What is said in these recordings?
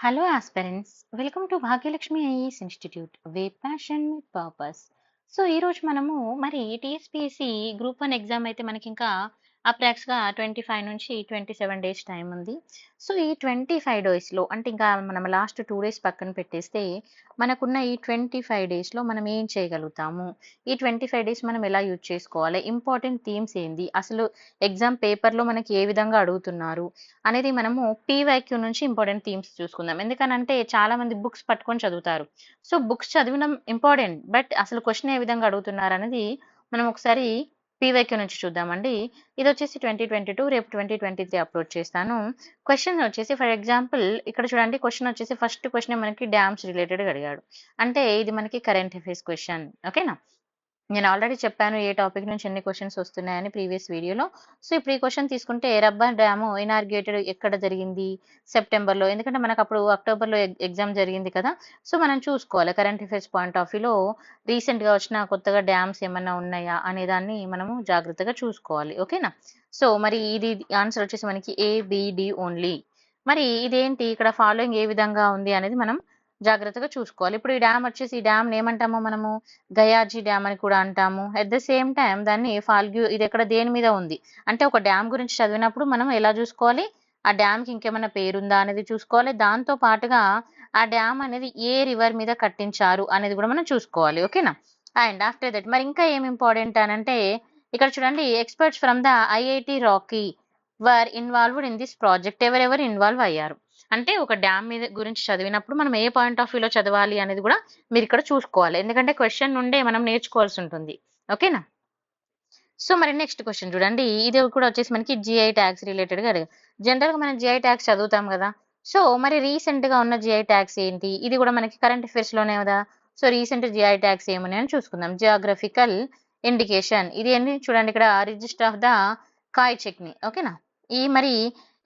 Hello, aspirants. Welcome to Bhagyalakshmi IAS Institute, where passion with purpose. So ఈరోజు మనము మరి TSPSC group 1 exam అయితే మనకి ఇంకా అప్రాక్స్గా 25 నుంచి 27 డేస్ టైం ఉంది. సో ఈ 25 డేస్లో అంటే ఇంకా మనం లాస్ట్ 2 డేస్ పక్కన పెట్టేస్తే మనకున్న ఈ 25 డేస్లో మనం ఏం చేయగలుగుతాము, ఈ 25 డేస్ మనం ఎలా యూజ్ చేసుకోవాలి, ఇంపార్టెంట్ థీమ్స్ ఏంది, అసలు ఎగ్జామ్ పేపర్లో మనకి ఏ విధంగా అడుగుతున్నారు అనేది మనము పీవైక్యూ నుంచి ఇంపార్టెంట్ థీమ్స్ చూసుకుందాం. ఎందుకనంటే చాలా మంది బుక్స్ పట్టుకొని చదువుతారు. సో బుక్స్ చదవడం ఇంపార్టెంట్. బట్ అసలు క్వెషన్ ఏ విధంగా అడుగుతున్నారు అనేది మనం ఒకసారి పీవైక్యూ నుంచి చూద్దామండి. ఇది వచ్చేసి 2022, రేపు 2023 అప్లోడ్ చేస్తాను. క్వెషన్ వచ్చేసి ఫర్ ఎగ్జాంపుల్ ఇక్కడ చూడండి, క్వెషన్ వచ్చేసి ఫస్ట్ క్వెషన్ మనకి డ్యామ్స్ రిలేటెడ్గా అడిగాడు. అంటే ఇది మనకి కరెంట్ అఫైర్స్ క్వెషన్. ఓకేనా? నేను ఆల్రెడీ చెప్పాను ఏ టాపిక్ నుంచి ఎన్ని క్వెషన్స్ వస్తున్నాయని ప్రీవియస్ వీడియోలో. సో ఇప్పుడు ఈ క్వెషన్ తీసుకుంటే రబ్బర్ డ్యాము ఇనార్గేటెడ్ ఎక్కడ జరిగింది? సెప్టెంబర్లో. ఎందుకంటే మనకు అప్పుడు అక్టోబర్లో ఎగ్జామ్ జరిగింది కదా. సో మనం చూసుకోవాలి కరెంట్ అఫైర్స్ పాయింట్ ఆఫ్ వ్యూలో రీసెంట్గా వచ్చిన కొత్తగా డ్యామ్స్ ఏమన్నా ఉన్నాయా అనే దాన్ని మనము జాగ్రత్తగా చూసుకోవాలి. ఓకేనా? సో మరి ఇది ఆన్సర్ వచ్చేసి మనకి ఏబిడి ఓన్లీ. మరి ఇదేంటి ఇక్కడ ఫాలోయింగ్ ఏ విధంగా ఉంది అనేది మనం జాగ్రత్తగా చూసుకోవాలి. ఇప్పుడు ఈ డ్యామ్ వచ్చేసి ఈ డ్యామ్ ఏమంటాము మనము? గయాజీ డ్యామ్ అని కూడా అంటాము. అట్ ద సేమ్ టైం దాన్ని ఫాల్గ్యూ, ఇది ఎక్కడ దేని మీద ఉంది అంటే ఒక డ్యామ్ గురించి చదివినప్పుడు మనం ఎలా చూసుకోవాలి, ఆ డ్యామ్కి ఇంకేమైనా పేరుందా అనేది చూసుకోవాలి. దాంతో పాటుగా ఆ డ్యామ్ అనేది ఏ రివర్ మీద కట్టించారు అనేది కూడా మనం చూసుకోవాలి. ఓకేనా? అండ్ ఆఫ్టర్ దట్ మరి ఇంకా ఏం ఇంపార్టెంట్ అని అంటే ఇక్కడ చూడండి, experts from the IIT Rocky were involved in this project. ఎవరెవరు ఇన్వాల్వ్ అయ్యారు అంటే ఒక డ్యామ్ మీద గురించి చదివినప్పుడు మనం ఏ పాయింట్ ఆఫ్ వ్యూలో చదవాలి అనేది కూడా మీరు ఇక్కడ చూసుకోవాలి. ఎందుకంటే క్వశ్చన్ నుండే మనం నేర్చుకోవాల్సి ఉంటుంది. ఓకేనా? సో మరి నెక్స్ట్ క్వశ్చన్ చూడండి, ఇది కూడా వచ్చేసి మనకి జిఐ ట్యాక్స్ రిలేటెడ్గా అడిగారు. జనరల్గా మనం జిఐ ట్యాక్స్ చదువుతాం కదా. సో మరి రీసెంట్గా ఉన్న జిఐ ట్యాక్స్ ఏంటి? ఇది కూడా మనకి కరెంట్ అఫైర్స్లోనే కదా. సో రీసెంట్ జిఐ ట్యాక్స్ ఏమని అని చూసుకుందాం. Geographical indication. ఇది ఏంటి చూడండి, ఇక్కడ రిజిస్టర్ ఆఫ్ ద కాయ్ చట్నీ. ఓకేనా? మరి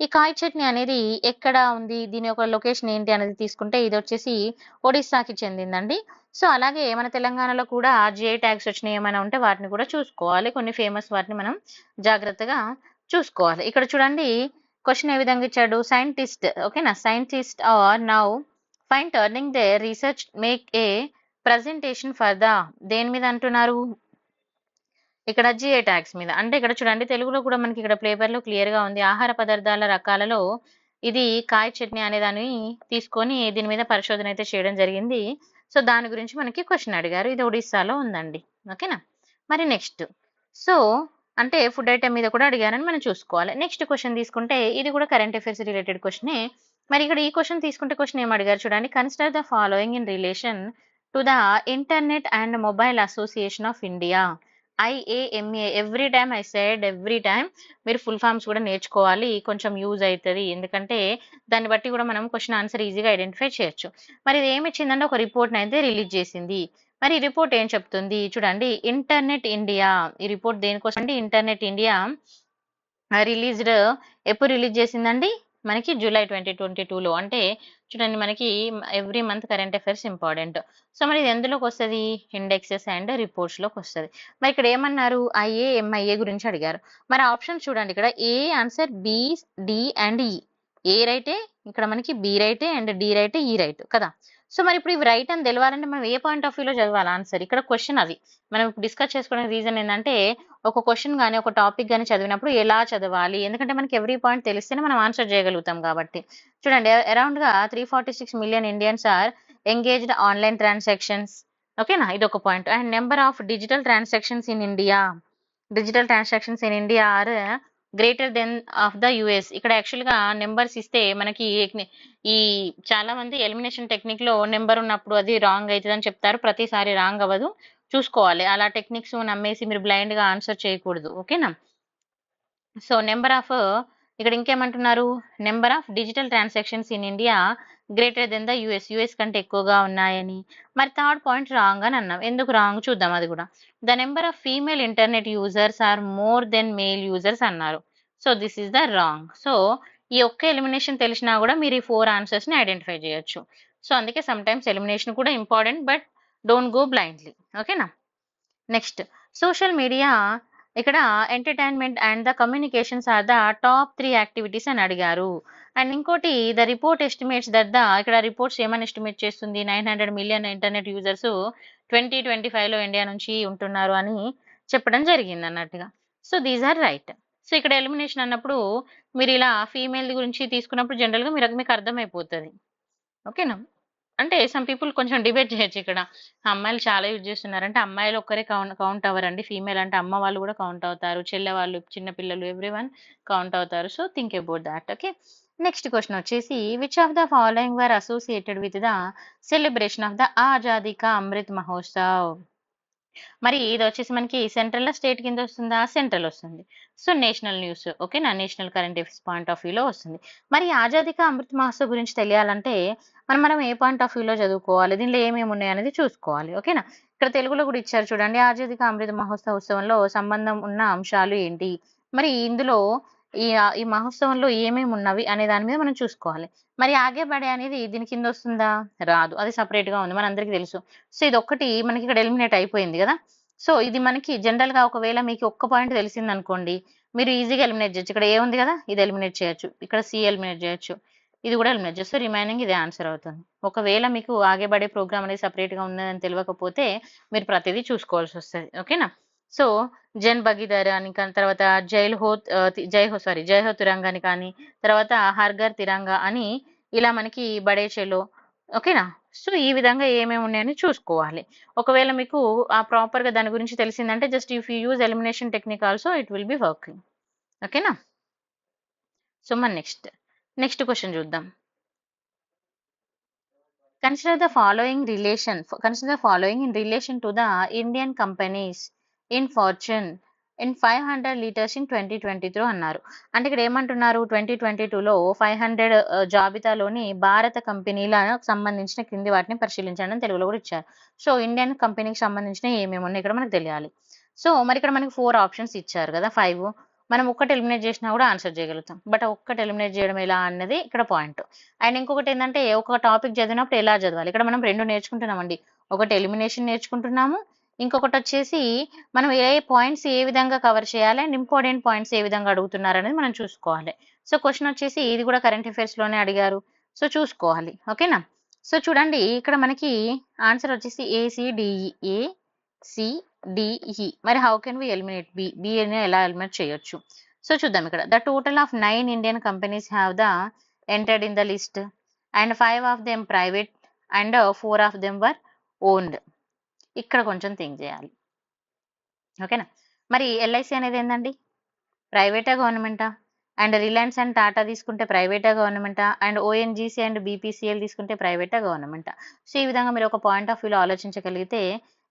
ఈ కాయ్ చట్నీ అనేది ఎక్కడ ఉంది, దీని యొక్క లొకేషన్ ఏంటి అనేది తీసుకుంటే ఇది వచ్చేసి ఒడిస్సాకి చెందిందండి. సో అలాగే మన తెలంగాణలో కూడా జిఐ ట్యాగ్స్ వచ్చినాయి ఏమైనా ఉంటే వాటిని కూడా చూసుకోవాలి. కొన్ని ఫేమస్ వాటిని మనం జాగ్రత్తగా చూసుకోవాలి. ఇక్కడ చూడండి క్వశ్చన్ ఏ విధంగా ఇచ్చాడు, సైంటిస్ట్. ఓకేనా? Scientist are now fine turning the research make a presentation for the, దేని మీద అంటున్నారు? ఇక్కడ జిఐ ట్యాగ్స్ మీద. అంటే ఇక్కడ చూడండి తెలుగులో కూడా మనకి ఇక్కడ పేపర్లో క్లియర్గా ఉంది. ఆహార పదార్థాల రకాలలో ఇది కాయ్ చట్నీ అనే దాన్ని తీసుకొని దీని మీద పరిశోధన అయితే చేయడం జరిగింది. సో దాని గురించి మనకి క్వశ్చన్ అడిగారు. ఇది ఒడిస్సాలో ఉందండి. ఓకేనా? మరి నెక్స్ట్, సో అంటే ఫుడ్ ఐటమ్ మీద కూడా అడిగారని మనం చూసుకోవాలి. నెక్స్ట్ క్వశ్చన్ తీసుకుంటే ఇది కూడా కరెంట్ అఫైర్స్ రిలేటెడ్ క్వశ్చనే. మరి ఇక్కడ ఈ క్వశ్చన్ తీసుకుంటే క్వశ్చన్ ఏం అడిగారు చూడండి, consider the following in relation to the internet and mobile association of India. IAMA. Every time మీరు ఫుల్ ఫామ్స్ కూడా నేర్చుకోవాలి, కొంచెం యూజ్ అవుతుంది. ఎందుకంటే దాన్ని బట్టి కూడా మనం క్వశ్చన్ ఆన్సర్ ఈజీగా ఐడెంటిఫై చేయొచ్చు. మరి ఇది ఏమి ఇచ్చిందంటే ఒక రిపోర్ట్ అయితే రిలీజ్ చేసింది. మరి ఈ రిపోర్ట్ ఏం చెప్తుంది చూడండి, ఇంటర్నెట్ ఇండియా. ఈ రిపోర్ట్ దేనికోసం అంటే ఇంటర్నెట్ ఇండియా రిలీజ్డ్ ఎప్పుడు రిలీజ్ చేసిందండి? మనకి జూలై 2022లో. అంటే చూడండి మనకి every month current affairs important. So మరి ఇది ఎందులోకి వస్తుంది? ఇండెక్సెస్ అండ్ రిపోర్ట్స్లోకి వస్తుంది. మరి ఇక్కడ ఏమన్నారు? IAMIA గురించి అడిగారు. మరి ఆప్షన్ చూడండి, ఇక్కడ ఏ ఆన్సర్ బి, డి అండ్ ఈ. ఏ రైటే, ఇక్కడ మనకి బి రైటే అండ్ డి రైటే, ఈ రైట్ కదా. సో మరి ఇప్పుడు ఇవి రైట్ అని తెలవాలంటే మనం ఏ పాయింట్ ఆఫ్ వ్యూలో చదవాలి ఆన్సర్? ఇక్కడ క్వశ్చన్ అది మనం డిస్కస్ చేసుకునే రీజన్ ఏంటంటే ఒక క్వశ్చన్ కానీ ఒక టాపిక్ కానీ చదివినప్పుడు ఎలా చదవాలి, ఎందుకంటే మనకి ఎవ్రీ పాయింట్ తెలిస్తేనే మనం ఆన్సర్ చేయగలుగుతాం కాబట్టి. చూడండి అరౌండ్గా 346 million Indians are engaged online transactions. ఓకేనా? ఇది ఒక point. And number of digital transactions in India. Digital transactions in India are greater than of the US. ఇక్కడ యాక్చువల్గా నెంబర్స్ ఇస్తే మనకి ఈ చాలా మంది ఎలిమినేషన్ టెక్నిక్ లో నెంబర్ ఉన్నప్పుడు అది రాంగ్ అవుతుంది అని చెప్తారు. ప్రతిసారి రాంగ్ అవ్వదు, చూసుకోవాలి. అలా టెక్నిక్స్ నమ్మేసి మీరు బ్లైండ్ గా ఆన్సర్ చేయకూడదు. ఓకేనా? సో నెంబర్ ఆఫ్, ఇక్కడ ఇంకేమంటున్నారు, number of digital transactions in India greater than the US కంటే ఎక్కువగా ఉన్నాయని. మరి థర్డ్ పాయింట్ రాంగ్ అని అన్నాం. ఎందుకు రాంగ్ చూద్దాం అది కూడా. The number of female internet users are more than male users అన్నారు. So this is the wrong. So ఈ ఒక్క ఎలిమినేషన్ తెలిసినా కూడా మీరు ఈ 4 ఆన్సర్స్ ని ఐడెంటిఫై చేయొచ్చు. సో అందుకే సమ్ టైమ్స్ ఎలిమినేషన్ కూడా important, but don't go blindly. ఓకేనా? నెక్స్ట్, సోషల్ మీడియా ఇక్కడ entertainment and the communications are the top 3 activities అని అడిగారు. అండ్ ఇంకోటి the report estimates that the ఇక్కడ రిపోర్ట్స్ ఏమని ఎస్టిమేట్ చేస్తుంది 900 మిలియన్ ఇంటర్నెట్ యూజర్స్ 2025లో ఇండియా నుంచి ఉంటున్నారు అని చెప్పడం జరిగింది అన్నట్టుగా. So these are right. So ఇక్కడ ఎలిమినేషన్ అన్నప్పుడు మీరు ఇలా ఫీమేల్ గురించి తీసుకున్నప్పుడు జనరల్గా మీకు అర్థమైపోతుంది. ఓకేనా. అంటే సమ్ పీపుల్ కొంచెం డిబేట్ చేయొచ్చు ఇక్కడ. అమ్మాయిలు చాలా యూజ్ చేస్తున్నారంటే అమ్మాయిలు ఒక్కరే కౌంట్ అవ్వరండి. ఫీమేల్ అంటే అమ్మ వాళ్ళు కూడా కౌంట్ అవుతారు. చెల్లె వాళ్ళు, చిన్న పిల్లలు ఎవ్రీవన్ కౌంట్ అవుతారు. So think about that. Okay. Next question వచ్చేసి which of the following were associated with the celebration of the Azadi ka Amrit Mahotsav. మరి ఇది వచ్చేసి మనకి సెంట్రల్ స్టేట్ కింద వస్తుందా? సెంట్రల్ వస్తుంది. So national news. ఓకేనా. National current affairs point of వ్యూలో వస్తుంది. మరి ఆజాదీ కా అమృత్ మహోత్సవ్ గురించి తెలియాలంటే మనం ఏ పాయింట్ ఆఫ్ వ్యూలో చదువుకోవాలి, దీనిలో ఏమేమి ఉన్నాయి అనేది చూసుకోవాలి. ఓకేనా. ఇక్కడ తెలుగులో కూడా ఇచ్చారు చూడండి. ఆజాదీ కా అమృత్ మహోత్సవ్ ఉత్సవంలో సంబంధం ఉన్న అంశాలు ఏంటి, మరి ఇందులో ఈ ఈ మహోత్సవంలో ఏమేమి ఉన్నవి అనే దాని మీద మనం చూసుకోవాలి. మరి ఆగే బడే అనేది దీని కింద వస్తుందా? రాదు. అది separate గా ఉంది, మనందరికీ తెలుసు. సో ఇది ఒక్కటి మనకి ఇక్కడ ఎలిమినేట్ అయిపోయింది కదా. సో ఇది మనకి జనరల్ గా ఒకవేళ మీకు ఒక్క పాయింట్ తెలిసింది అనుకోండి, మీరు ఈజీగా ఎలిమినేట్ చేయొచ్చు. ఇక్కడ ఏ ఉంది కదా, ఇది ఎలిమినేట్ చేయొచ్చు. ఇక్కడ సి ఎలిమినేట్ చేయొచ్చు. ఇది కూడా ఎలిమినేట్ చేయొచ్చు. సో రిమైనింగ్ ఇదే ఆన్సర్ అవుతుంది. ఒకవేళ మీకు ఆగేబడే ప్రోగ్రామ్ అనేది separate గా ఉన్నదని తెలియకపోతే మీరు ప్రతిదీ చూసుకోవాల్సి వస్తుంది. ఓకేనా. సో జన్ భగీదార్ అని కానీ, తర్వాత జై హో తిరంగా అని కానీ, తర్వాత హర్ ఘర్ తిరంగా అని ఇలా మనకి బడే చలో. ఓకేనా. సో ఈ విధంగా ఏమేమి ఉన్నాయని చూసుకోవాలి. ఒకవేళ మీకు ఆ ప్రాపర్ గా దాని గురించి తెలిసిందంటే just if you use elimination technique also it will be working. ఓకేనా. సో మన నెక్స్ట్ క్వశ్చన్ చూద్దాం. Consider the following in relation to the Indian companies in Fortune in 500 liters in 2023 అన్నారు. అంటే ఇక్కడ ఏమంటున్నారు, 2022లో 500 జాబితాలోని భారత కంపెనీలకు సంబంధించిన కింది వాటిని పరిశీలించండి అని తెలుగులో కూడా ఇచ్చారు. సో ఇండియన్ కంపెనీకి సంబంధించిన ఏమేమి ఉన్నాయి ఇక్కడ మనకు తెలియాలి. సో మరి ఇక్కడ మనకి 4 ఆప్షన్స్ ఇచ్చారు కదా, 5. మనం ఒక్కటి ఎలిమినేట్ చేసినా కూడా ఆన్సర్ చేయగలుగుతాం. బట్ ఒక్కటి ఎలిమినేట్ చేయడం ఎలా అన్నది ఇక్కడ పాయింట్. అండ్ ఇంకొకటి ఏంటంటే ఒక టాపిక్ చదివినప్పుడు ఎలా చదవాలి. ఇక్కడ మనం 2 నేర్చుకుంటున్నామండి. ఒకటి ఎలిమినేషన్ నేర్చుకుంటున్నాము, ఇంకొకటి వచ్చేసి మనం ఏ పాయింట్స్ ఏ విధంగా కవర్ చేయాలి అండ్ ఇంపార్టెంట్ పాయింట్స్ ఏ విధంగా అడుగుతున్నారు అనేది మనం చూసుకోవాలి. సో క్వశ్చన్ వచ్చేసి ఇది కూడా కరెంట్ అఫైర్స్ లోనే అడిగారు. సో చూసుకోవాలి. ఓకేనా. సో చూడండి ఇక్కడ మనకి ఆన్సర్ వచ్చేసి ACDE. మరి how can we eliminate B అని ఎలా ఎలిమినేట్ చేయొచ్చు? సో చూద్దాం. ఇక్కడ the total of 9 Indian companies have the entered in the list and 5 of them private and 4 of them were owned. ఇక్కడ కొంచెం థింక్ చేయాలి. ఓకేనా. మరి ఎల్ఐసి అనేది ఏందండి, ప్రైవేటా గవర్నమెంటా? అండ్ రిలయన్స్ అండ్ టాటా తీసుకుంటే ప్రైవేటా గవర్నమెంటా? అండ్ ఓఎన్జీసీ అండ్ బీపీసీఎల్ తీసుకుంటే ప్రైవేటా గవర్నమెంటా? సో ఈ విధంగా మీరు ఒక పాయింట్ ఆఫ్ వ్యూలో ఆలోచించగలిగితే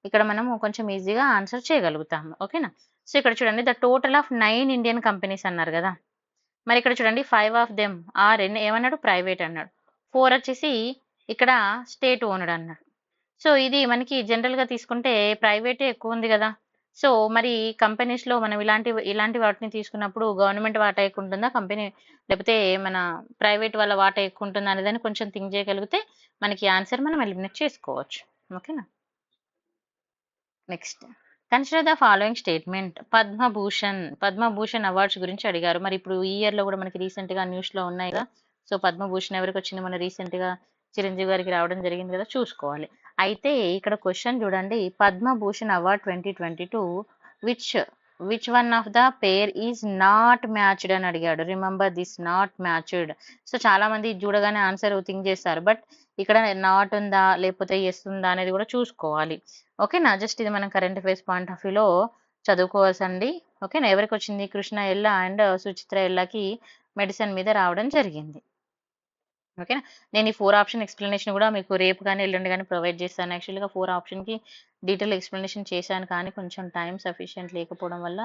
ఇక్కడ మనము కొంచెం ఈజీగా ఆన్సర్ చేయగలుగుతాము. ఓకేనా. సో ఇక్కడ చూడండి the total of 9 Indian companies అన్నారు కదా. మరి ఇక్కడ చూడండి 5 ఆఫ్ దెమ్ ఆర్ ఏమన్నాడు, ప్రైవేట్ అన్నాడు. 4 వచ్చేసి ఇక్కడ స్టేట్ ఓన్డ్ అన్నాడు. సో ఇది మనకి జనరల్ గా తీసుకుంటే ప్రైవేటే ఎక్కువ ఉంది కదా. సో మరి కంపెనీస్ లో మనం ఇలాంటి వాటిని తీసుకున్నప్పుడు గవర్నమెంట్ వాటా ఎక్కువ ఉంటుందా, కంపెనీ లేకపోతే మన ప్రైవేట్ వాళ్ళ వాటా ఎక్కువ ఉంటుందా అనేదాన్ని కొంచెం థింక్ చేయగలిగితే మనకి ఆన్సర్ మనం ఎలిమినేట్ చేసుకోవచ్చు. ఓకేనా. Next consider the following statement. Padma Bhushan awards గురించి అడిగారు. మరి ఇప్పుడు ఈ ఇయర్ లో కూడా మనకి రీసెంట్ గా న్యూస్ లో ఉన్నాయి కదా. సో పద్మభూషణ్ ఎవరికి వచ్చింది, మన రీసెంట్ గా చిరంజీవి గారికి రావడం జరిగింది కదా, చూసుకోవాలి. అయితే ఇక్కడ క్వశ్చన్ చూడండి, Padma Bhushan award 2022 which one of the pair is not matched అని అడిగాడు. Remember this, not matched. So చాలా మంది చూడగానే ఆన్సర్ థింక్ చేస్తారు, బట్ ఇక్కడ నాట్ ఉందా లేకపోతే ఎస్ ఉందా అనేది కూడా చూసుకోవాలి. ఓకేనా. జస్ట్ ఇది మనం కరెంట్ అఫైర్స్ పాయింట్ ఆఫ్ వ్యూలో చదువుకోవాల్సింది. ఓకేనా. ఎవరికి వచ్చింది, కృష్ణ ఎల్లా అండ్ సుచిత్ర ఎల్లాకి మెడిసిన్ మీద రావడం జరిగింది. ఓకేనా. నేను ఈ 4 ఆప్షన్ ఎక్స్ప్లెనేషన్ కూడా మీకు రేపు కానీ ఎల్లుండి కానీ ప్రొవైడ్ చేస్తాను. యాక్చువల్గా 4 ఆప్షన్కి డీటెయిల్ ఎక్స్ప్లెనేషన్ చేశాను, కానీ కొంచెం టైం సఫిషియెంట్ లేకపోవడం వల్ల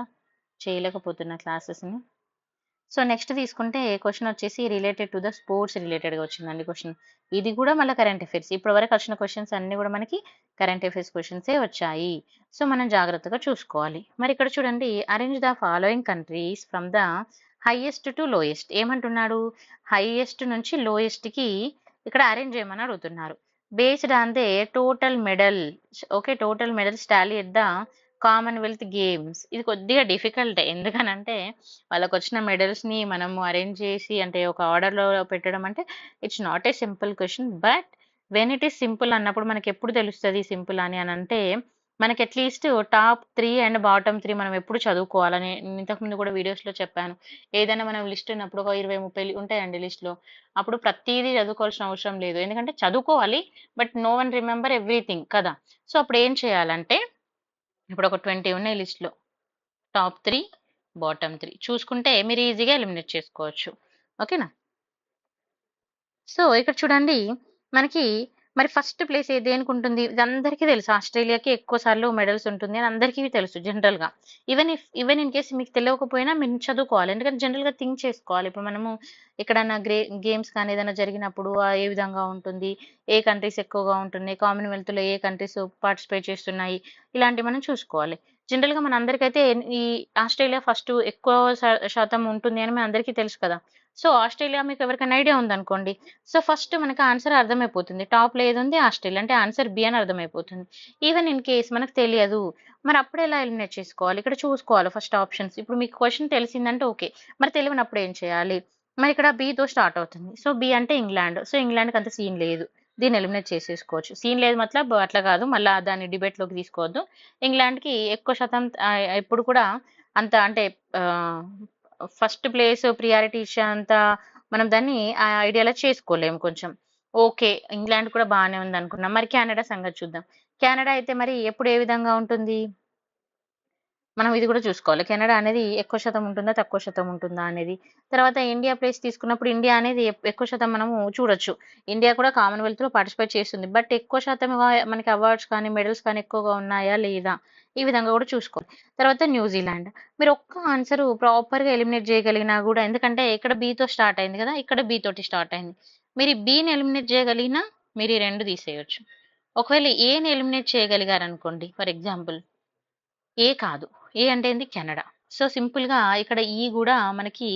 చేయలేకపోతున్నా క్లాసెస్ని. సో నెక్స్ట్ తీసుకుంటే క్వశ్చన్ వచ్చేసి రిలేటెడ్ టు ద స్పోర్ట్స్ రిలేటెడ్గా వచ్చిందండి క్వశ్చన్. ఇది కూడా మళ్ళీ కరెంట్ అఫైర్స్. ఇప్పటి వరకు వచ్చిన క్వశ్చన్స్ అన్ని కూడా మనకి కరెంట్ అఫైర్స్ క్వశ్చన్సే వచ్చాయి. సో మనం జాగ్రత్తగా చూసుకోవాలి. మరి ఇక్కడ చూడండి, arrange the following countries from the highest to lowest. ఏమంటున్నాడు, హైయెస్ట్ నుంచి లోయెస్ట్ కి ఇక్కడ అరేంజ్ చేయమని అడుగుతున్నారు. Based on they total medal. Okay, total medals Tally at the Commonwealth games ఇది కొద్దిగా డిఫికల్టే. ఎందుకనంటే వాళ్ళకొచ్చిన మెడల్స్‌ని మనము అరేంజ్ చేసి అంటే ఒక ఆర్డర్‌లో పెట్టడం అంటే it's not a simple question. But when it is simple అన్నప్పుడు మనకెప్పుడు తెలుస్తది సింపుల్ అని అనంటే మనకి అట్‌లీస్ట్ టాప్ 3 అండ్ బాటమ్ 3 మనం ఎప్పుడు చదువుకోవాలని నేను ఇంతకుముందు కూడా వీడియోస్‌లో చెప్పాను. ఏదైనా మనం లిస్ట్ ఉన్నప్పుడు ఒక 20, 30 ఉంటాయండి లిస్ట్‌లో. అప్పుడు ప్రతీదీ చదువుకోవాల్సిన అవసరం లేదు. ఎందుకంటే చదువుకోవాలి. But no one remember everything కదా! సో అప్పుడు ఏం చేయాలంటే ఇప్పుడు ఒక 20 ఉన్నాయి లిస్ట్‌లో. టాప్ 3, బాటమ్ 3 చూసుకుంటే మీరు ఈజీగా ఎలిమినేట్ చేసుకోవచ్చు. ఓకేనా? సో ఇక్కడ చూడండి మనకి మరి ఫస్ట్ ప్లేస్ దేనికుంటుంది? ఇది అందరికీ తెలుసు. ఆస్ట్రేలియాకి ఎక్కువ సార్లు మెడల్స్ ఉంటుంది అని అందరికీ తెలుసు జనరల్‌గా. ఈవెన్ ఇన్ కేస్ మీకు తెలవకపోయినా మీరు చదువుకోవాలి. ఎందుకంటే జనరల్‌గా థింక్ చేసుకోవాలి. ఇప్పుడు మనము ఎక్కడన్నా గేమ్స్ కానీ ఏదైనా జరిగినప్పుడు ఏ విధంగా ఉంటుంది? ఏ కంట్రీస్ ఎక్కువగా ఉంటున్నాయి? కామన్‌వెల్త్‌లో ఏ కంట్రీస్ పార్టిసిపేట్ చేస్తున్నాయి? ఇలాంటివి మనం చూసుకోవాలి. జనరల్‌గా మనందరికైతే ఈ ఆస్ట్రేలియా ఫస్ట్ ఎక్కువ శాతం ఉంటుంది అని మనందరికీ తెలుసు కదా! సో ఆస్ట్రేలియా మీకు ఎవరికైనా ఐడియా ఉందనుకోండి. సో ఫస్ట్ మనకు ఆన్సర్ అర్థమైపోతుంది. టాప్‌లో ఏదుంది? ఆస్ట్రేలియా. అంటే ఆన్సర్ బి అని అర్థమైపోతుంది. ఈవెన్ ఇన్ కేస్ మనకు తెలియదు. మరి అప్పుడెలా ఎలిమినేట్ చేసుకోవాలి? ఇక్కడ చూసుకోవాలి ఫస్ట్ ఆప్షన్స్. ఇప్పుడు మీకు క్వెషన్ తెలిసిందంటే ఓకే. మరి తెలియనప్పుడు ఏం చేయాలి? మరి ఇక్కడ బితో స్టార్ట్ అవుతుంది. సో బి అంటే ఇంగ్లాండ్. సో ఇంగ్లాండ్‌కి అంత సీన్ లేదు. దీన్ని ఎలిమినేట్ చేసేసుకోవచ్చు. సీన్ లేదు మతలబ్ అట్లా కాదు. మళ్ళా దాన్ని డిబేట్‌లోకి తీసుకోవద్దు. ఇంగ్లాండ్‌కి ఎక్కువ శాతం ఎప్పుడు కూడా అంత అంటే ఆహ్, ఫస్ట్ ప్లేస్ ప్రియారిటీ ఇచ్చేంత మనం దాన్ని ఆ ఐడియాలో చేసుకోలేము కొంచెం. ఓకే. ఇంగ్లాండ్ కూడా బానే ఉందనుకున్నాం. మరి కెనడా సంగతి చూద్దాం. కెనడా అయితే మరి ఎప్పుడు ఏ విధంగా ఉంటుంది? మనం ఇది కూడా చూసుకోవాలి. కెనడా అనేది ఎక్కువ శాతం ఉంటుందా? తక్కువ శాతం ఉంటుందా? అనేది. తర్వాత ఇండియా ప్లేస్ తీసుకున్నప్పుడు ఇండియా అనేది ఎక్కువ శాతం మనము చూడొచ్చు. ఇండియా కూడా కామన్‌వెల్త్‌లో పార్టిసిపేట్ చేస్తుంది. బట్ ఎక్కువ శాతంగా మనకి అవార్డ్స్ కానీ, మెడల్స్ కానీ ఎక్కువగా ఉన్నాయా? లేదా? ఈ విధంగా కూడా చూసుకోవాలి. తర్వాత న్యూజిలాండ్. మీరు ఒక్క ఆన్సర్ ప్రాపర్‌గా ఎలిమినేట్ చేయగలిగినా కూడా ఎందుకంటే ఇక్కడ బితో స్టార్ట్ అయింది కదా! ఇక్కడ బి తోటి స్టార్ట్ అయింది. మీరు ఈ బిని ఎలిమినేట్ చేయగలిగినా మీరు ఈ 2 తీసేయొచ్చు. ఒకవేళ ఏని ఎలిమినేట్ చేయగలిగారనుకోండి ఫర్ ఎగ్జాంపుల్ ఏ కాదు. ఏ అంటే ఏంది? కెనడా. సో, సింపుల్‌గా ఇక్కడ ఈ గూడా మనకి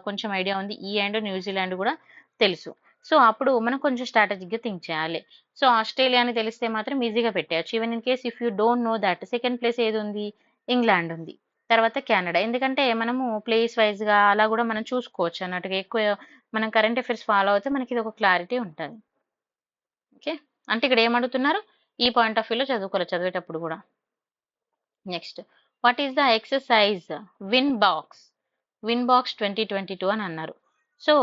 కొంచెం ఐడియా ఉంది. ఈ అండ్ న్యూజిలాండ్ గూడా తెలుసు. సో, అప్పుడు మనం కొంచెం స్ట్రాటజిక్‌గా థింక్ చేయాలి. సో, ఆస్ట్రేలియా అని తెలిస్తే మాత్రం ఈజీగా పెట్టేయొచ్చు. Even in case if you don't know that second place ఏదుంది? ఇంగ్లాండ్ ఉంది. తర్వాత కెనడా. ఎందుకంటే మనము ప్లేస్ వైస్‌గా అలా గూడా మనం చూసుకోవచ్చు అన్నట్టుగా. ఎక్కువ మనం కరెంట్ అఫైర్స్ ఫాలో అవుతే మనకిదొక క్లారిటీ ఉంటది. ఓకే. అంటే ఇక్కడ ఏమడుగుతున్నారు? ఈ పాయింట్ ఆఫ్ వ్యూలో చదువుకోవాలి చదివేటప్పుడు గూడా. Next what is the exercise win box 2022 అని అన్నారు. సో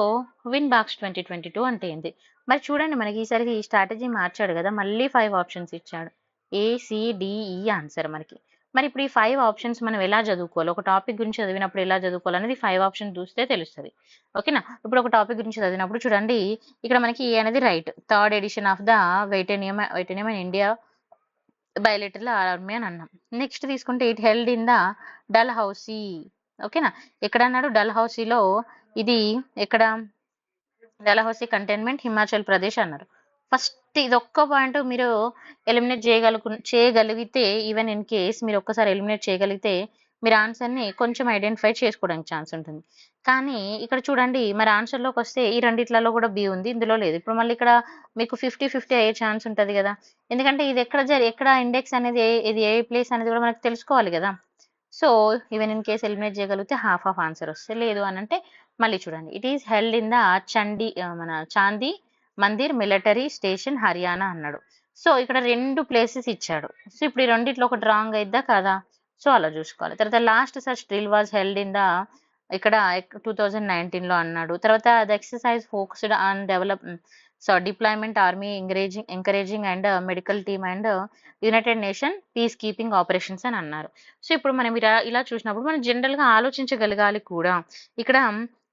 విన్ బాక్స్ 2022 అంటే ఏంటి? మరి చూడండి మనకి ఈసారి ఈ స్ట్రాటజీ మార్చాడు కదా మళ్ళీ 5 ఆప్షన్స్ ఇచ్చాడు. ఏసిడిఈ ఆన్సర్ మనకి. మరి ఇప్పుడు ఈ 5 ఆప్షన్స్ మనం ఎలా చదువుకోవాలి? ఒక టాపిక్ గురించి చదివినప్పుడు ఎలా చదువుకోవాలి అనేది 5 ఆప్షన్ చూస్తే తెలుస్తుంది. ఓకేనా? ఇప్పుడు ఒక టాపిక్ గురించి చదివినప్పుడు చూడండి ఇక్కడ మనకి ఏ అనేది right. Third edition of the Vietnam and India bilateral army అని అన్నాం. నెక్స్ట్ తీసుకుంటే it held in the Dalhousie. ఓకేనా? ఎక్కడన్నాడు? డల్హౌసీలో ఇది ఎక్కడ? డల్హౌసీ కంటైన్మెంట్ హిమాచల్ ప్రదేశ్ అన్నారు. ఫస్ట్ ఇదొక్క పాయింట్ మీరు ఎలిమినేట్ చేయగలిగితే ఈవెన్ ఇన్ కేస్ మీరు ఒక్కసారి ఎలిమినేట్ చేయగలిగితే మీరు ఆన్సర్‌ని కొంచెం ఐడెంటిఫై చేసుకోవడానికి ఛాన్స్ ఉంటుంది. కానీ ఇక్కడ చూడండి మరి ఆన్సర్‌లోకి వస్తే ఈ రెండిట్లలో కూడా బి ఉంది. ఇందులో లేదు. ఇప్పుడు మళ్ళీ ఇక్కడ మీకు 50, 50 అయ్యే ఛాన్స్ ఉంటది గదా! ఎందుకంటే ఇది ఎక్కడ ఇండెక్స్ అనేది ఇది ఏ ప్లేస్ అనేది కూడా మనకు తెలుసుకోవాలి గదా! So, even in case eliminate చేయగలిగితే హాఫ్ ఆఫ్ ఆన్సర్ వస్తాయి. లేదు అనంటే మళ్ళీ చూడండి. It is held in the మన చాందీ మందిర్ మిలిటరీ స్టేషన్ హర్యానా అన్నాడు. సో, ఇక్కడ 2 ప్లేసెస్ ఇచ్చాడు. సో, ఇప్పుడు ఈ రెండిట్లో ఒకటి రాంగ్ అయిద్దా కాదా? సో, అలా చూసుకోవాలి. తర్వాత last such drill was held in the ఇక్కడ 2019లో అన్నాడు. తర్వాత the exercise focused on deployment army encouraging and medical team and United nation piece keeping operations అని అన్నారు. సో, ఇప్పుడు మనం ఇలా చూసినప్పుడు మనం జనరల్‌గా ఆలోచించగలగాలి కూడా. ఇక్కడ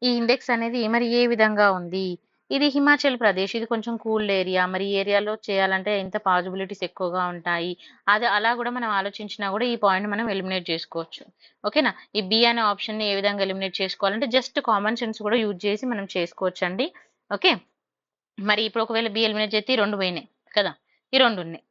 ఈ ఇండెక్స్ అనేది మరి ఏ విధంగా ఉంది? ఇది హిమాచల్ ప్రదేశ్. ఇది కొంచెం కూల్డ్ ఏరియా. మరి ఈ ఏరియాలో చేయాలంటే ఎంత పాసిబిలిటీస్ ఎక్కువగా ఉంటాయి. అది అలా గూడా మనం ఆలోచించినా గూడా ఈ పాయింట్ మనం ఎలిమినేట్ జేసుకోవచ్చు. ఓకేనా? ఈ బి అనే ఆప్షన్‌ని ఏ విధంగా ఎలిమినేట్ చేసుకోవాలంటే జస్ట్ కామన్ సెన్స్ కూడా యూజ్ చేసి మనం చేసుకోవచ్చండి. ఓకే. మరి ఇప్పుడు ఒకవేళ బి ఎలిమినేట్ చేస్తే ఈ 2 పోయినాయి కదా! ఈ 2 ఉన్నాయి.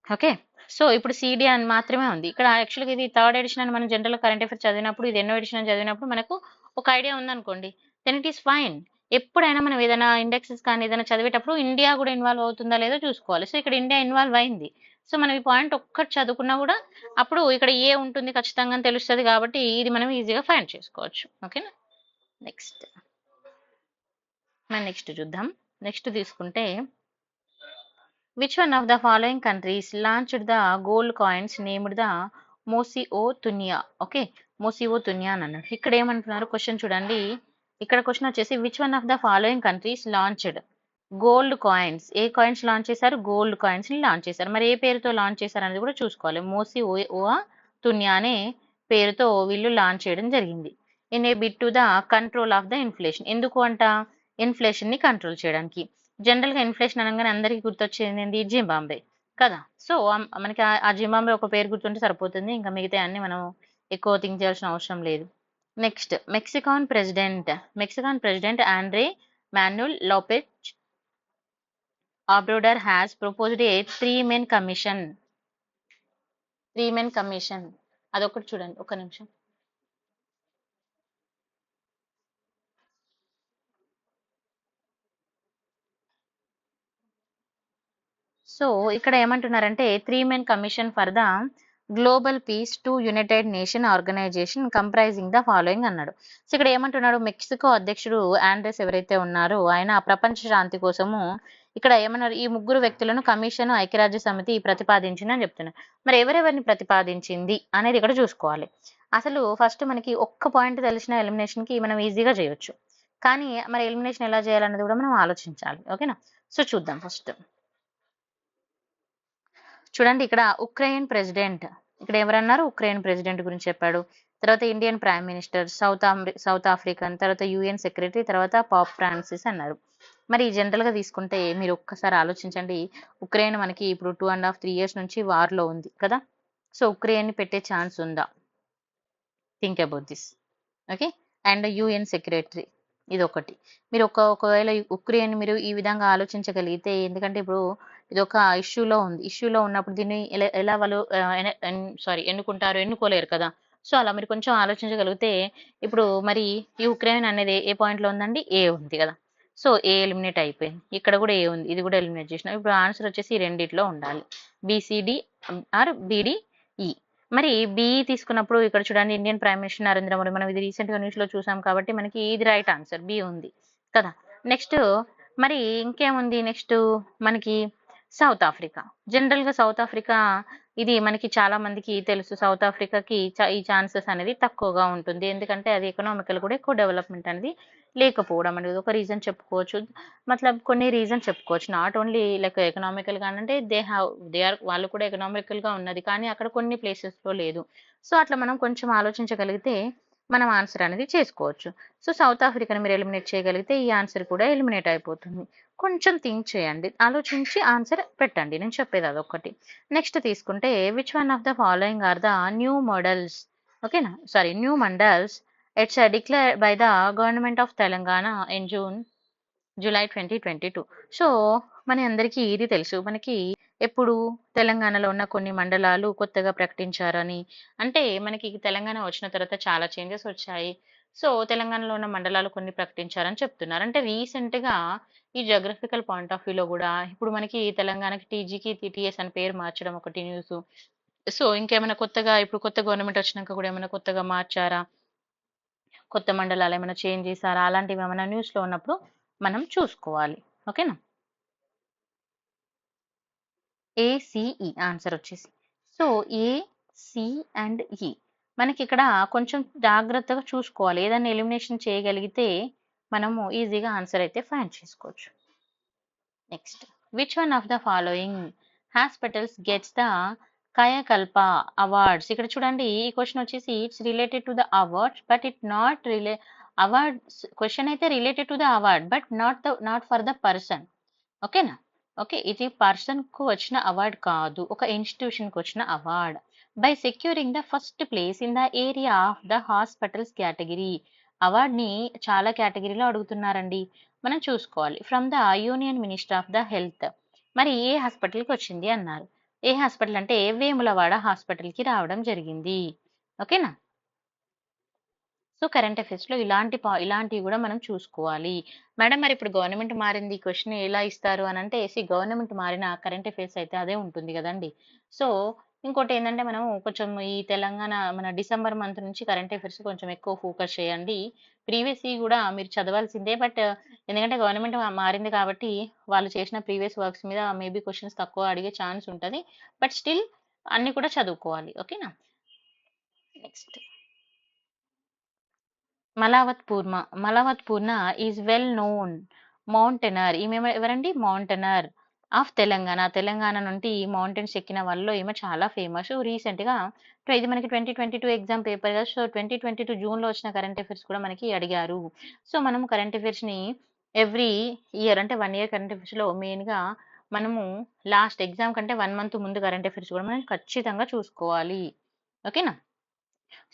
ఓకే. సో, ఇప్పుడు సీడీ అని మాత్రమే ఉంది. ఇక్కడ యాక్చువల్‌గా ఇది థర్డ్ ఎడిషన్ అని మనం జనరల్‌గా కరెంట్ అఫైర్స్ చదివినప్పుడు ఇది ఎన్నో ఎడిషన్ అని చదివినప్పుడు మనకు ఒక ఐడియా ఉందనుకోండి. Then it is fine. ఎప్పుడైనా మనం ఏదైనా ఇండెక్సెస్ కానీ ఏదైనా చదివేటప్పుడు ఇండియా గూడా ఇన్వాల్వ్ అవుతుందా లేదో చూసుకోవాలి. సో, ఇక్కడ ఇండియా ఇన్వాల్వ్ అయింది. సో మనం ఈ పాయింట్ ఒక్కటి చదువుకున్నా కూడా అప్పుడు ఇక్కడ ఏ ఉంటుంది ఖచ్చితంగా అని తెలుస్తుంది కాబట్టి ఇది మనం ఈజీగా ఫైండ్ చేసుకోవచ్చు. ఓకేనా. నెక్స్ట్ మనం నెక్స్ట్ చూద్దాం. నెక్స్ట్ తీసుకుంటే which one of the following countries launched the gold coins named the Mosi oa Tunya. Okay, Mosi oa Tunya అని అన్నాడు. ఇక్కడ ఏమంటున్నారు క్వశ్చన్ చూడండి. ఇక్కడ క్వశ్చన్ వచ్చేసి which one of the following countries launched gold coins. ఏ కాయిన్స్ లాంచ్ చేశారు? గోల్డ్ కాయిన్స్ ని లాంచ్ చేశారు. మరి ఏ పేరుతో లాంచ్ చేశారు అనేది కూడా చూసుకోవాలి. మోసి ఓ తున్యా అనే పేరుతో వీళ్ళు లాంచ్ చేయడం జరిగింది. In a bit to the control of the inflation. ఎందుకు అంట? ఇన్ఫ్లేషన్ ని కంట్రోల్ చేయడానికి. జనరల్ గా ఇన్ఫ్లేషన్ అనగానే అందరికీ గుర్తొచ్చేది ఏంటి? జింబాంబే కదా. సో మనకి ఆ జింబాంబే ఒక పేరు గుర్తుంటే సరిపోతుంది, ఇంకా మిగతా అన్ని మనం ఎక్కువ థింక్ చేయాల్సిన అవసరం లేదు. Next Mexican president Andres Manuel Lopez Obrador has proposed a three-man commission. అదొకటి చూడండి, ఒక నిమిషం. సో ఇక్కడ ఏమంటున్నారంటే 3-man commission for the global peace to united nation organization comprising the following అన్నాడు. సో ఇక్కడ ఏమంటున్నాడు? మెక్సికో అధ్యక్షుడు ఆండ్రెస్ ఎవరైతే ఉన్నారో ఆయన ప్రపంచ శాంతి కోసము ఇక్కడ ఏమన్నారు? ఈ ముగ్గురు వ్యక్తులను కమిషన్ ఐక్యరాజ్య సమితి ప్రతిపాదించింది అని చెప్తున్నారు. మరి ఎవరెవరిని ప్రతిపాదించింది అనేది ఇక్కడ చూసుకోవాలి. అసలు ఫస్ట్ మనకి ఒక్క పాయింట్ తెలిసిన ఎలిమినేషన్ కి మనం ఈజీగా చేయొచ్చు, కానీ మరి ఎలిమినేషన్ ఎలా చేయాలన్నది కూడా మనం ఆలోచించాలి. ఓకేనా. సో చూద్దాం. ఫస్ట్ చూడండి, ఇక్కడ ఉక్రెయిన్ ప్రెసిడెంట్, ఇక్కడ ఎవరన్నారు? ఉక్రెయిన్ ప్రెసిడెంట్ గురించి చెప్పాడు. తర్వాత Indian prime minister, south African, తర్వాత యుఎన్ సెక్రటరీ, తర్వాత పాప్ ఫ్రాన్సిస్ అన్నారు. మరి జనరల్ గా తీసుకుంటే మీరు ఒక్కసారి ఆలోచించండి. ఉక్రెయిన్ మనకి ఇప్పుడు 2.5-3 years నుంచి వార్ లో ఉంది కదా. సో ఉక్రెయిన్ ని పెట్టే ఛాన్స్ ఉందా? Think about this. Okay. And UN secretary, ఇది ఒకటి. మీరు ఒకవేళ ఉక్రెయిన్ మీరు ఈ విధంగా ఆలోచించగలిగితే, ఎందుకంటే ఇప్పుడు ఇది ఒక ఇష్యూలో ఉంది. ఇష్యూలో ఉన్నప్పుడు దీన్ని ఎలా వాళ్ళు ఎన్నుకోలేరు కదా. సో అలా మీరు కొంచెం ఆలోచించగలిగితే, ఇప్పుడు మరి ఈ ఉక్రెయిన్ అనేది ఏ పాయింట్ లో ఉందండి? ఏ ఉంది కదా. సో ఏ ఎలిమినేట్ అయిపోయింది, ఇక్కడ కూడా ఏ ఉంది, ఇది కూడా ఎలిమినేట్ చేసినాం. ఇప్పుడు ఆన్సర్ వచ్చేసి ఈ రెండిట్లో ఉండాలి, బిసిడి ఆర్ బిడిఈ. మరి బిఈ తీసుకున్నప్పుడు ఇక్కడ చూడండి, Indian prime minister Narendra Modi, మనం ఇది రీసెంట్ గా న్యూస్ లో చూసాం కాబట్టి మనకి ఇది రైట్ ఆన్సర్, బి ఉంది కదా. నెక్స్ట్ మరి ఇంకేముంది? నెక్స్ట్ మనకి సౌత్ ఆఫ్రికా. జనరల్ గా సౌత్ ఆఫ్రికా ఇది మనకి చాలా మందికి తెలుసు. సౌత్ ఆఫ్రికాకి ఈ ఛాన్సెస్ అనేది తక్కువగా ఉంటుంది, ఎందుకంటే అది ఎకనామికల్ కూడా ఎక్కువ డెవలప్మెంట్ అనేది లేకపోవడం అనేది ఒక రీజన్ చెప్పుకోవచ్చు. మతలబ్ కొన్ని రీజన్ చెప్పుకోవచ్చు, నాట్ ఓన్లీ లైక్ ఎకనామికల్ గా అంటే వాళ్ళు కూడా ఎకనామికల్ గా ఉన్నది, కానీ అక్కడ కొన్ని ప్లేసెస్ లో లేదు. సో అట్లా మనం కొంచెం ఆలోచించగలిగితే మనం ఆన్సర్ అనేది చేసుకోవచ్చు. సో సౌత్ ఆఫ్రికాని మీరు ఎలిమినేట్ చేయగలిగితే ఈ ఆన్సర్ కూడా ఎలిమినేట్ అయిపోతుంది. కొంచెం థింక్ చేయండి, ఆలోచించి ఆన్సర్ పెట్టండి, నేను చెప్పేది అదొకటి. నెక్స్ట్ తీసుకుంటే which one of the following are the new models, ఓకేనా, sorry new mandals it's declare by the government of Telangana in July 2022. So మన అందరికీ ఇది తెలుసు, మనకి ఎప్పుడు తెలంగాణలో ఉన్న కొన్ని మండలాలు కొత్తగా ప్రకటించారని, అంటే మనకి తెలంగాణ వచ్చిన తర్వాత చాలా చేంజెస్ వచ్చాయి. సో తెలంగాణలో ఉన్న మండలాలు కొన్ని ప్రకటించారని చెప్తున్నారు. అంటే రీసెంట్ గా ఈ జోగ్రఫికల్ పాయింట్ ఆఫ్ వ్యూలో కూడా ఇప్పుడు మనకి తెలంగాణకి టీజీకి టీటీఎస్ అని పేరు మార్చడం ఒకటి న్యూస్. సో ఇంకేమైనా కొత్తగా ఇప్పుడు కొత్త గవర్నమెంట్ వచ్చినాక కూడా ఏమైనా కొత్తగా మార్చారా, కొత్త మండలాలు ఏమైనా చేంజ్ చేశారా, అలాంటివి ఏమైనా న్యూస్ లో ఉన్నప్పుడు మనం చూసుకోవాలి. ఓకేనా. ఏసిఈ ఆన్సర్ వచ్చేసి. సో ఏసి అండ్ ఈ మనకి ఇక్కడ కొంచెం జాగ్రత్తగా చూసుకోవాలి, ఏదైనా ఎలిమినేషన్ చేయగలిగితే మనము ఈజీగా ఆన్సర్ అయితే ఫైండ్ చేసుకోవచ్చు. Next which one of the following hospitals gets the Kayakalp awards. ఇక్కడ చూడండి, ఈ క్వశ్చన్ వచ్చేసి it's related to the awards but it not awards question అయితే related to the award but not for the person. ఓకేనా. Okay, ఇది person కు వచ్చిన award కాదు, ఒక ఇన్స్టిట్యూషన్ కు వచ్చిన award. By securing the first place in the area of the hospitals category. Award ని చాలా కేటగిరీలో అడుగుతున్నారండి, మనం చూసుకోవాలి. From the union minister of the health. మరి ఏ హాస్పిటల్ కి వచ్చింది అన్నారు? ఏ హాస్పిటల్ అంటే వేములవాడ హాస్పిటల్ కి రావడం జరిగింది. ఓకేనా. సో కరెంట్ అఫైర్స్‌లో ఇలాంటివి గూడా మనం చూసుకోవాలి. మేడం మరి ఇప్పుడు గవర్నమెంట్ మారింది. క్వెషన్ ఎలా ఇస్తారు అనంటే గవర్నమెంట్ మారిన కరెంట్ అఫైర్స్ అయితే అదే ఉంటుంది గదండీ! సో ఇంకోటేందంటే మనం కొంచెం ఈ తెలంగాణ మన డిసెంబర్ మంత్ నుంచి కరెంట్ అఫైర్స్ కొంచెం ఎక్కువ ఫోకస్ చేయండి. ప్రీవియస్‌వి గూడా మీరు చదవాల్సిందే. ఎందుకంటే గవర్నమెంట్ మారింది కాబట్టి వాళ్ళు చేసిన ప్రీవియస్ వర్క్స్ మీద మేబీ క్వెషన్స్ తక్కువ అడిగే ఛాన్స్ ఉంటది. బట్ స్టిల్ అన్నీ కూడా చదువుకోవాలి. ఓకేనా? Next. Malavath Purna is well known mountaineer. ఈమె ఎవరండి? Mountaineer of Telangana. తెలంగాణ నుండి మౌంటైన్స్ ఎక్కిన వాళ్ళలో ఈమె చాలా ఫేమస్. రీసెంట్‌గా ఇది మనకి 2022 ఎగ్జామ్ పేపర్ కదా! సో, 2022 జూన్‌లో వచ్చిన కరెంట్ అఫైర్స్ కూడా మనకి అడిగారు. సో, మనం కరెంట్ అఫైర్స్‌ని ఎవ్రీ ఇయర్ అంటే 1 ఇయర్ కరెంట్ అఫైర్స్‌లో మెయిన్‌గా మనము లాస్ట్ ఎగ్జామ్ కంటే 1 మంత్ ముందు కరెంట్ అఫైర్స్ కూడా మనం ఖచ్చితంగా చూసుకోవాలి. ఓకేనా?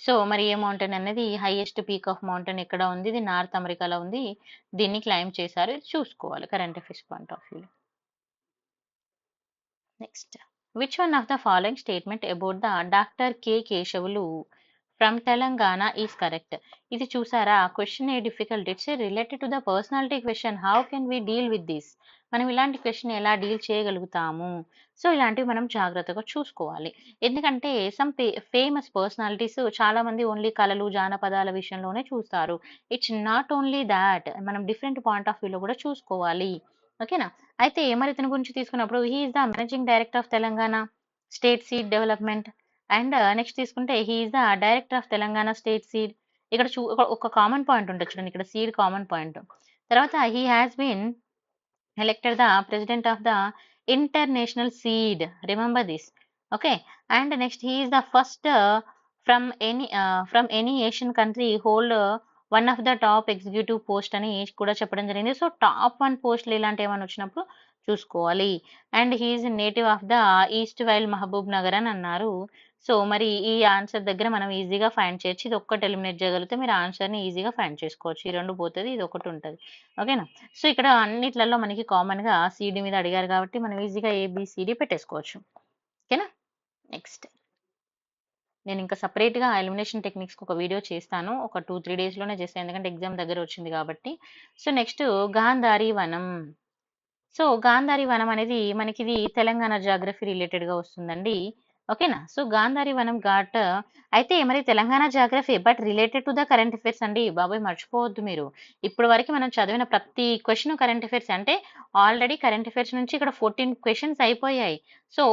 సో, మరి ఏ మౌంటైన్ అనేది హైయెస్ట్ పీక్ ఆఫ్ మౌంటైన్ ఎక్కడ ఉంది? ఇది నార్త్ అమెరికాలో ఉంది. దీన్ని క్లైంబ్ చేశారు. ఇది చూసుకోవాలి కరెంట్ అఫైర్స్ పాయింట్ ఆఫ్ వ్యూలో. Next. Which one of the following statement about the doctor K. Keshavulu from Telangana is correct? ఇది చూసారా? Question a difficult. It's related to the personality question. How can we deal with this? మనం ఇలాంటి question ఎలా deal చేయగలుగుతాము? So, ఇలాంటివి మనం జాగ్రత్తగా చూసుకోవాలి. ఎందుకంటే సమ్ ఫేమస్ పర్సనాలిటీస్ చాలామంది ఓన్లీ కళలు, జానపదాల విషయంలోనే చూస్తారు. It's not only that. మనం డిఫరెంట్ పాయింట్ ఆఫ్ వ్యూలో కూడా చూసుకోవాలి. ఓకేనా? అయితే మరి ఇతని గురించి తీసుకున్నప్పుడు he is the managing director of Telangana state seed development and next తీసుకుంటే he is the director of Telangana state seed. ఇక్కడ ఒక కామన్ పాయింట్ ఉంటది చూడండి. ఇక్కడ సీడ్ కామన్ పాయింట్. తర్వాత he has been elected the president of the international seed. Remember this. Okay. And next, he is the first from any Asian country hold one of the top executive post అని కూడా చెప్పడం జరిగింది. So top 1 పోస్టులు ఇలాంటివి ఏమైనా వచ్చినప్పుడు చూసుకోవాలి. And he is native of the east while Mahabubnagar అని అన్నారు. సో మరి ఈ ఆన్సర్ దగ్గర మనం ఈజీగా ఫైండ్ చేయొచ్చు. ఇది ఒక్కటి ఎలిమినేట్ చేయగలిగితే మీరు ఆన్సర్‌ని ఈజీగా ఫైండ్ చేసుకోవచ్చు. ఈ 2 పోతది. ఇది ఒకటి ఉంటది. ఓకేనా? సో, ఇక్కడ అన్నిట్లలో మనకి కామన్‌గా సీడీ మీద అడిగారు కాబట్టి మనం ఈజీగా ఏబీసీడీ పెట్టేసుకోవచ్చు. ఓకేనా? నెక్స్ట్. నేనింకా సెపరేట్‌గా ఎలిమినేషన్ టెక్నిక్స్‌కి ఒక వీడియో చేస్తాను. ఒక 2, 3 డేస్‌లోనే చేస్తాను. ఎందుకంటే ఎగ్జామ్ దగ్గర వచ్చింది కాబట్టి. సో, నెక్స్ట్ గాంధారి వనం. సో, గాంధారి వనం అనేది మనకిది తెలంగాణ జియోగ్రఫీ రిలేటెడ్‌గా వస్తుందండి. ఓకేనా? సో, గాంధారి వనం ఘాట్ అయితే మరి Telangana geography but related to the current affairs అండి. బాబోయ్! మర్చిపోవద్దు మీరు. ఇప్పటి వరకు మనం చదివిన ప్రతి క్వెషన్ కరెంట్ అఫైర్స్ అంటే ఆల్రెడీ కరెంట్ అఫైర్స్ నుంచి ఇక్కడ 14 క్వెషన్స్ అయిపోయాయి. So,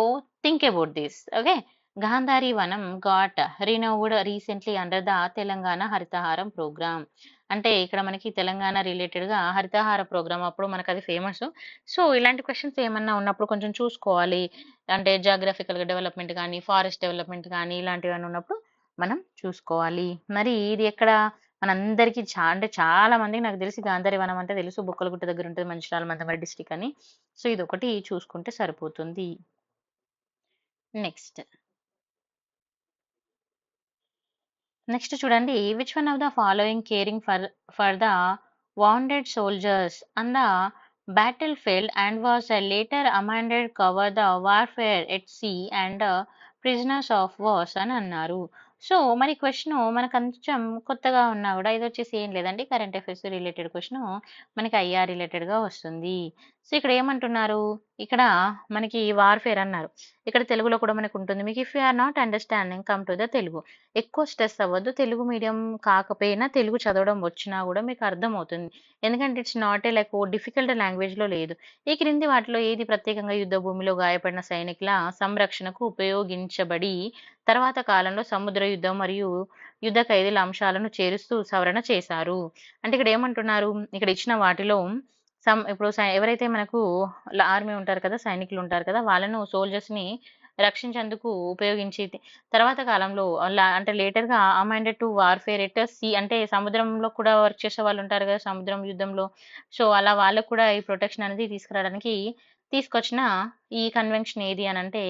think about this. Okay. Gandhari Vanam Ghat renovated recently under the Telangana Haritha Haram program. అంటే ఇక్కడ మనకి తెలంగాణ రిలేటెడ్‌గా హరితహార ప్రోగ్రామ్ అప్పుడు మనకది ఫేమసు. సో, ఇలాంటి క్వెషన్స్ ఏమన్నా ఉన్నప్పుడు కొంచెం చూసుకోవాలి. అంటే జియోగ్రాఫికల్‌గా డెవలప్‌మెంట్ గానీ, ఫారెస్ట్ డెవలప్‌మెంట్ గానీ ఇలాంటివేమన్నా ఉన్నప్పుడు మనం చూసుకోవాలి. మరి ఇది ఎక్కడ మనందరికీ అంటే చాలా మందికి నాకు తెలిసి గాంధారి వనం అంటే తెలుసు. బుక్కలగుట్ట దగ్గర ఉంటది. మంచిర్యాల, మందమరి డిస్ట్రిక్ట్ అని. సో, ఇదొకటి చూసుకుంటే సరిపోతుంది. నెక్స్ట్. నెక్స్ట్ చూడండి. Which one of the following caring for the wounded soldiers on the battlefield and was later amended cover the warfare at sea and prisoners of wars అని అన్నారు. సో మరి question మనకు కొంచెం కొత్తగా ఉన్నా కూడా ఇది వచ్చేసి ఏం లేదండి కరెంట్ అఫైర్స్ రిలేటెడ్ క్వెషన్ మనకి ఐఆర్ రిలేటెడ్‌గా వస్తుంది. సో ఇక్కడ ఏమంటున్నారు? ఇక్కడ మనకి వార్‌ఫేర్ అన్నారు. ఇక్కడ తెలుగులో కూడా మనకు ఉంటుంది. మీకు if you are not understanding come to the Telugu. ఎక్కువ స్ట్రెస్ అవ్వద్దు. తెలుగు మీడియం కాకపోయినా తెలుగు చదవడం వచ్చినా గూడా మీకు అర్థమవుతుంది. ఎందుకంటే it's not a like difficult లాంగ్వేజ్‌లో లేదు. ఈ క్రింది వాటిలో ఏది ప్రత్యేకంగా యుద్ధ భూమిలో గాయపడిన సైనికుల సంరక్షణకు ఉపయోగించబడి, తర్వాత కాలంలో సముద్ర యుద్ధం మరియు యుద్ధ ఖైదీల అంశాలను చేరుస్తూ సవరణ చేశారు. అంటే ఇక్కడ ఏమంటున్నారు? ఇక్కడ ఇచ్చిన వాటిలో ఇప్పుడు ఎవరైతే మనకు ఆర్మీ ఉంటారు కదా! సైనికులుంటారు కదా! వాళ్ళను సోల్జర్స్‌ని రక్షించేందుకు ఉపయోగించి తర్వాత కాలంలో అంటే లేటర్‌గా amended to warfare at sea అంటే సముద్రంలో కూడా వర్క్ చేసే వాళ్ళుంటారు గదా! సముద్రం యుద్ధంలో. సో, అలా వాళ్ళకి కూడా ఈ ప్రొటెక్షన్ అనేది తీసుకురావడానికి తీసుకొచ్చిన ఈ కన్వెన్షన్ ఏది అనంటే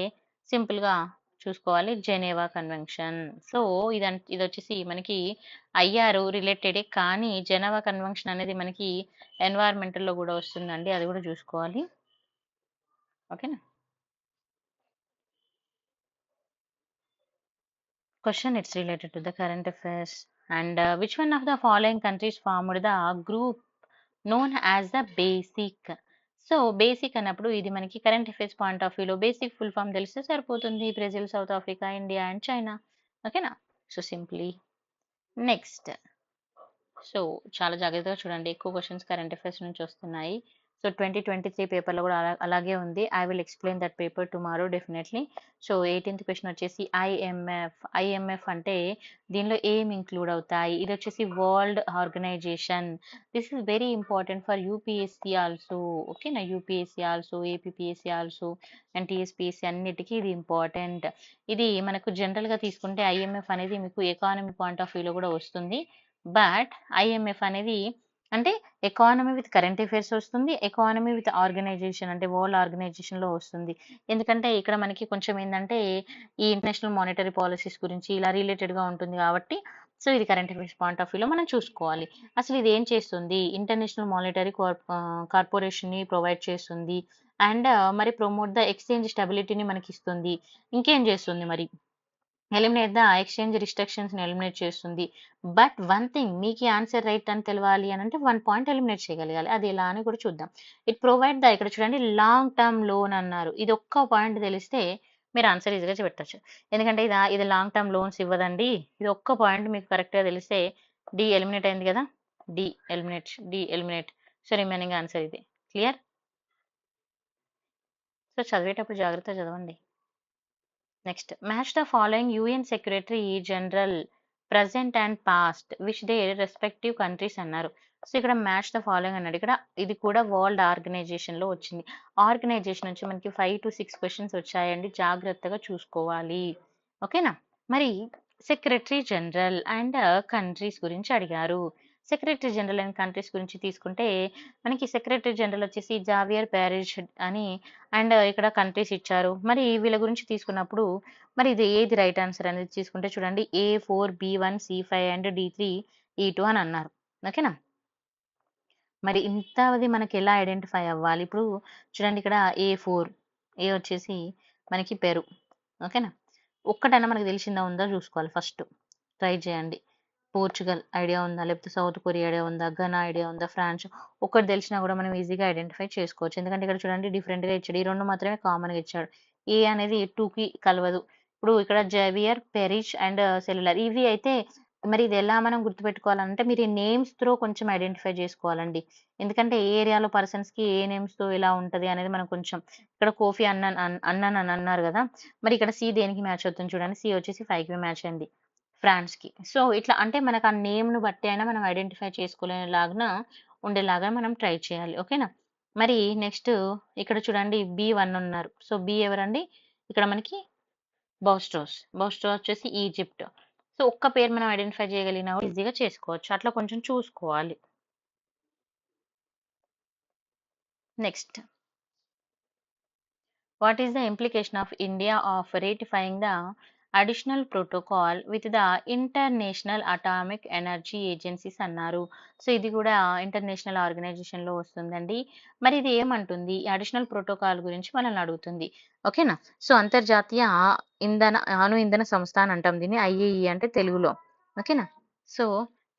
సింపుల్‌గా చూసుకోవాలి. Geneva convention. సో, ఇదొచ్చేసి మనకి ఐఆర్ రిలేటెడే కానీ జెనీవా కన్వెన్షన్ అనేది మనకి ఎన్వైర్న్‌మెంటల్‌లో గూడా వస్తుందండి. అది గూడా చూసుకోవాలి. ఓకేనా? Question it's related to the current affairs. And which one of the following countries formed the group known as the basic? So BASIC అన్నప్పుడు ఇది మనకి కరెంట్ అఫైర్స్ పాయింట్ ఆఫ్ వ్యూలో బేసిక్ ఫుల్ ఫామ్ తెలిస్తే సరిపోతుంది. Brazil, South Africa, India and China. ఓకేనా? So simply next. So చాలా జాగ్రత్తగా చూడండి, ఎక్కువ క్వశ్చన్స్ కరెంట్ అఫైర్స్ నుంచి వస్తున్నాయి. సో 2023 పేపర్లో కూడా అలాగే ఉంది. I will explain that paper tomorrow definitely. So 18th question వచ్చేసి ఐఎంఎఫ్ అంటే దీనిలో ఏం ఇంక్లూడ్ అవుతాయి? ఇది వచ్చేసి world organisation. This is very important for UPSC also. ఓకేనా? UPSC also, APPSC also and TSPSC అన్నిటికీ ఇది ఇంపార్టెంట్. ఇది మనకు జనరల్గా తీసుకుంటే ఐఎంఎఫ్ అనేది మీకు ఎకానమీ పాయింట్ ఆఫ్ వ్యూలో కూడా వస్తుంది. బట్ ఐఎంఎఫ్ అనేది అంటే ఎకానమీ విత్ కరెంట్ అఫైర్స్ వస్తుంది, ఎకానమీ విత్ ఆర్గనైజేషన్ అంటే వరల్డ్ ఆర్గనైజేషన్లో వస్తుంది. ఎందుకంటే ఇక్కడ మనకి కొంచెం ఏంటంటే ఈ ఇంటర్నేషనల్ మానిటరీ పాలసీస్ గురించి ఇలా రిలేటెడ్గా ఉంటుంది కాబట్టి సో ఇది కరెంట్ అఫైర్స్ పాయింట్ ఆఫ్ వ్యూలో మనం చూసుకోవాలి. అసలు ఇది ఏం చేస్తుంది? ఇంటర్నేషనల్ మానిటరీ కార్పొరేషన్ని ప్రొవైడ్ చేస్తుంది అండ్ మరి ప్రమోట్ ద ఎక్స్చేంజ్ స్టెబిలిటీని మనకి ఇస్తుంది. ఇంకేం చేస్తుంది మరి? ఎలిమినేట్ ద ఎక్స్చేంజ్ రిస్ట్రిక్షన్స్ని ఎలిమినేట్ చేస్తుంది. బట్ వన్ థింగ్, మీకు ఆన్సర్ రైట్ అని తెలవాలి అని అంటే 1 పాయింట్ ఎలిమినేట్ చేయగలగాలి. అది ఎలా అని కూడా చూద్దాం. ఇట్ ప్రొవైడ్ ద, ఇక్కడ చూడండి లాంగ్ టర్మ్ లోన్ అన్నారు. ఇది ఒక్క పాయింట్ తెలిస్తే మీరు ఆన్సర్ ఈజీగా పెట్టచ్చు. ఎందుకంటే ఇది లాంగ్ టర్మ్ లోన్స్ ఇవ్వదండి. ఇది ఒక్క పాయింట్ మీకు కరెక్ట్గా తెలిస్తే డి ఎలిమినేట్ అయింది కదా, D eliminate. So remaining answer ఇది. క్లియర్? సో చదివేటప్పుడు జాగ్రత్తగా చదవండి. Next, match the following UN secretary general present and past which their respective countries అన్నారు. సో ఇక్కడ మ్యాచ్ ద ఫాలోయింగ్ అన్నాడు. ఇక్కడ ఇది కూడా వరల్డ్ ఆర్గనైజేషన్లో వచ్చింది. ఆర్గనైజేషన్ నుంచి మనకి 5 to 6 క్వశ్చన్స్ వచ్చాయండి, జాగ్రత్తగా చూసుకోవాలి. ఓకేనా? మరి సెక్రటరీ జనరల్ అండ్ కంట్రీస్ గురించి అడిగారు. సెక్రటరీ జనరల్ అండ్ కంట్రీస్ గురించి తీసుకుంటే మనకి సెక్రటరీ జనరల్ వచ్చేసి జావియర్ ప్యారిస్ అని అండ్ ఇక్కడ కంట్రీస్ ఇచ్చారు. మరి వీళ్ళ గురించి తీసుకున్నప్పుడు మరి ఇది ఏది రైట్ ఆన్సర్ అనేది తీసుకుంటే చూడండి, A4, B1, C5 and D3, E2 అని అన్నారు. ఓకేనా? మరి ఇంతది మనకి ఎలా ఐడెంటిఫై అవ్వాలి? ఇప్పుడు చూడండి, ఇక్కడ A4, ఏ వచ్చేసి మనకి పెరు. ఓకేనా? ఒక్కటైనా మనకు తెలిసిందా ఉందా చూసుకోవాలి. ఫస్ట్ ట్రై చేయండి. పోర్చుగల్ ఐడియా ఉందా, లేకపోతే సౌత్ కొరియా ఐడియా ఉందా, ఘనా ఐడియా ఉందా, ఫ్రాన్స్, ఒకటి తెలిసినా కూడా మనం ఈజీగా ఐడెంటిఫై చేసుకోవచ్చు. ఎందుకంటే ఇక్కడ చూడండి డిఫరెంట్గా ఇచ్చాడు. ఈ 2 మాత్రమే కామన్గా ఇచ్చాడు. ఏ అనేది 2కి కలవదు. ఇప్పుడు ఇక్కడ జేవియర్, పెరిష్ అండ్ సెల్యులర్ ఇవి అయితే మరి ఇది ఎలా మనం గుర్తుపెట్టుకోవాలంటే మీరు ఈ నేమ్స్ త్రో కొంచెం ఐడెంటిఫై చేసుకోవాలండి. ఎందుకంటే ఏ ఏరియాలో పర్సన్స్కి ఏ నేమ్స్తో ఎలా ఉంటుంది అనేది మనం కొంచెం, ఇక్కడ కోఫీ అన్నాన్ అని అన్నారు కదా, మరి ఇక్కడ సి దేనికి మ్యాచ్ అవుతుంది చూడండి. సి వచ్చేసి 5కి మ్యాచ్ అయింది, ఫ్రాన్స్‌కి. సో ఇట్లా అంటే మనకు ఆ నేమ్‌ని బట్టి అయినా మనం ఐడెంటిఫై చేసుకోలేలాగా ఉండేలాగా మనం ట్రై చేయాలి. ఓకేనా? మరి నెక్స్ట్ ఇక్కడ చూడండి B1 ఉన్నారు. సో బి ఎవరండి? ఇక్కడ మనకి బౌస్టోస్. బౌస్టోస్ వచ్చేసి ఈజిప్ట్. సో ఒక్క పేరు మనం ఐడెంటిఫై చేయగలిగినా కూడా ఈజీగా చేసుకోవచ్చు. అట్లా కొంచెం చూసుకోవాలి. Next, what is the implication of India of ratifying the additional protocol with the international atomic energy agencies అన్నారు. సో ఇది కూడా ఇంటర్నేషనల్ ఆర్గనైజేషన్లో వస్తుందండి. మరి ఇది ఏమంటుంది? అడిషనల్ ప్రోటోకాల్ గురించి మనల్ని అడుగుతుంది. ఓకేనా? సో అంతర్జాతీయ అణు ఇంధన సంస్థ అని అంటాం దీన్ని, ఐఏఈ అంటే తెలుగులో. ఓకేనా? సో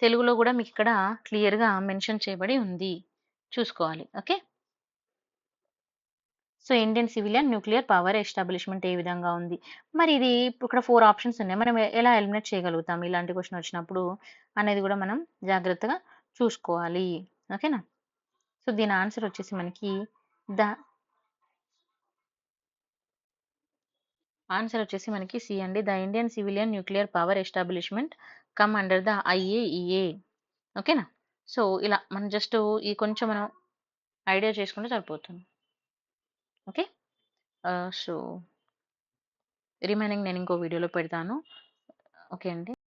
తెలుగులో కూడా మీకు ఇక్కడ క్లియర్గా మెన్షన్ చేయబడి ఉంది, చూసుకోవాలి. Okay? So Indian civilian nuclear power establishment ఏ విధంగా ఉంది? మరి ఇది ఇక్కడ 4 ఆప్షన్స్ ఉన్నాయి. మనం ఎలా ఎలిమినేట్ చేయగలుగుతాం ఇలాంటి క్వశ్చన్ వచ్చినప్పుడు అనేది కూడా మనం జాగ్రత్తగా చూసుకోవాలి. ఓకేనా? సో దీని ఆన్సర్ వచ్చేసి మనకి సి అండి. The Indian civilian nuclear power establishment come under the IAEA. ఓకేనా? సో ఇలా మనం జస్ట్ ఈ కొంచెం మనం ఐడియా చేసుకుంటే సరిపోతుంది. ఓకే? సో రిమైనింగ్ నేను ఇంకో వీడియోలో పెడతాను. ఓకే అండి.